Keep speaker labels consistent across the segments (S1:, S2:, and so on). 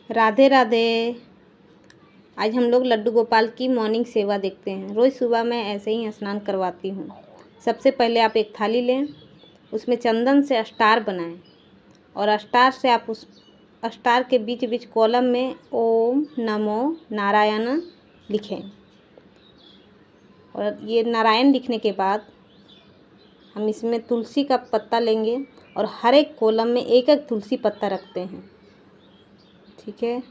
S1: राधे राधे। आज हम लोग लड्डू गोपाल की मॉर्निंग सेवा देखते हैं। रोज़ सुबह मैं ऐसे ही स्नान करवाती हूँ। सबसे पहले आप एक थाली लें, उसमें चंदन से स्टार बनाएं और स्टार से आप उस स्टार के बीच बीच कॉलम में ओम नमो नारायण लिखें। और ये नारायण लिखने के बाद हम इसमें तुलसी का पत्ता लेंगे और हर एक कॉलम में एक एक तुलसी पत्ता रखते हैं। ठीक है।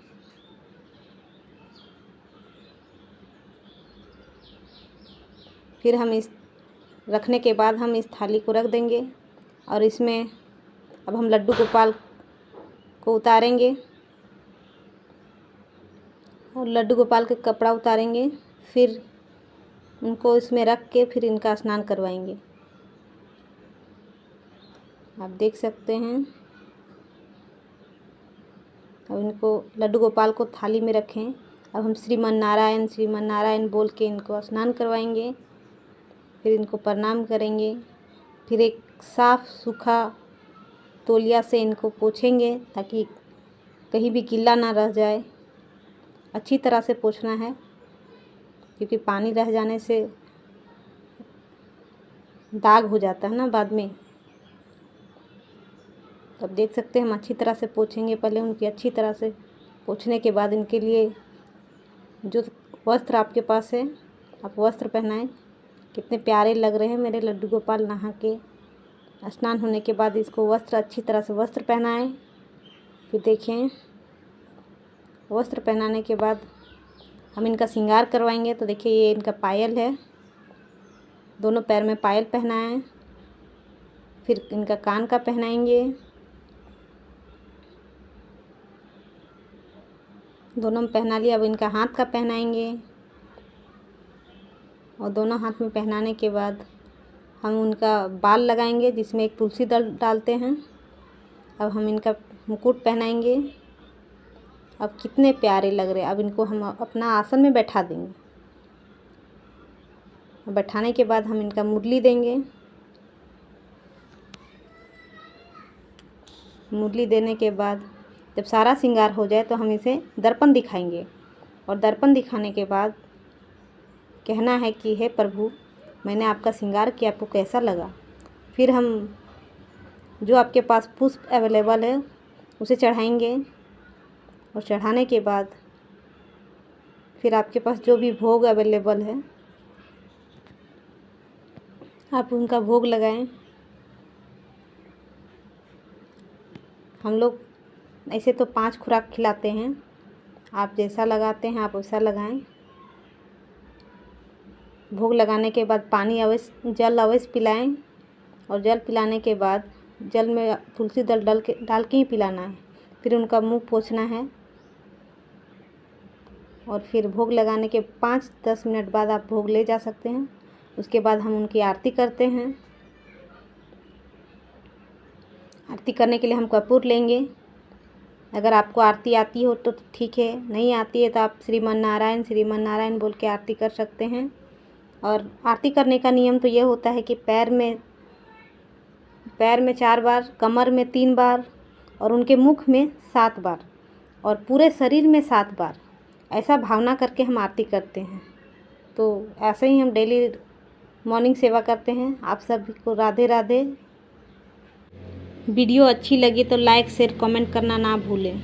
S1: फिर हम इस रखने के बाद हम इस थाली को रख देंगे और इसमें अब हम लड्डू गोपाल को उतारेंगे और लड्डू गोपाल के कपड़ा उतारेंगे। फिर उनको इसमें रख के फिर इनका स्नान करवाएंगे। आप देख सकते हैं। अब इनको लड्डू गोपाल को थाली में रखें। अब हम श्रीमन नारायण बोल के इनको स्नान करवाएंगे। फिर इनको प्रणाम करेंगे। फिर एक साफ़ सूखा तौलिया से इनको पोंछेंगे ताकि कहीं भी गीला ना रह जाए। अच्छी तरह से पोंछना है क्योंकि पानी रह जाने से दाग हो जाता है ना बाद में। तब देख सकते हैं हम अच्छी तरह से पोंछेंगे। पहले उनकी अच्छी तरह से पोंछने के बाद इनके लिए जो वस्त्र आपके पास है आप वस्त्र पहनाएं। कितने प्यारे लग रहे हैं मेरे लड्डू गोपाल। नहा के स्नान होने के बाद इसको वस्त्र अच्छी तरह से वस्त्र पहनाएं। फिर देखें वस्त्र पहनाने के बाद हम इनका श्रृंगार करवाएंगे। तो देखिए ये इनका पायल है। दोनों पैर में पायल पहनाएं। फिर इनका कान का पहनाएंगे। दोनों में पहना लिया। अब इनका हाथ का पहनाएंगे और दोनों हाथ में पहनाने के बाद हम उनका बाल लगाएंगे जिसमें एक तुलसी दल डालते हैं। अब हम इनका मुकुट पहनाएंगे। अब कितने प्यारे लग रहे हैं। अब इनको हम अपना आसन में बैठा देंगे। बैठाने के बाद हम इनका मुरली देंगे। मुरली देने के बाद जब सारा श्रृंगार हो जाए तो हम इसे दर्पण दिखाएंगे और दर्पण दिखाने के बाद कहना है कि हे प्रभु मैंने आपका श्रृंगार किया, आपको कैसा लगा। फिर हम जो आपके पास पुष्प अवेलेबल है उसे चढ़ाएंगे और चढ़ाने के बाद फिर आपके पास जो भी भोग अवेलेबल है आप उनका भोग लगाएं। हम लोग ऐसे तो 5 खुराक खिलाते हैं। आप जैसा लगाते हैं आप वैसा लगाएं। भोग लगाने के बाद जल अवश्य पिलाएं और जल पिलाने के बाद जल में तुलसी दल डाल के ही पिलाना है। फिर उनका मुंह पोंछना है और फिर भोग लगाने के 5-10 मिनट बाद आप भोग ले जा सकते हैं। उसके बाद हम उनकी आरती करते हैं। आरती करने के लिए हम कपूर लेंगे। अगर आपको आरती आती हो तो ठीक है, नहीं आती है तो आप श्रीमन नारायण बोल के आरती कर सकते हैं। और आरती करने का नियम तो ये होता है कि पैर में 4 बार, कमर में 3 बार और उनके मुख में 7 बार और पूरे शरीर में 7 बार ऐसा भावना करके हम आरती करते हैं। तो ऐसे ही हम डेली मॉर्निंग सेवा करते हैं। आप सभी को राधे राधे। वीडियो अच्छी लगी तो लाइक शेयर कमेंट करना ना भूलें।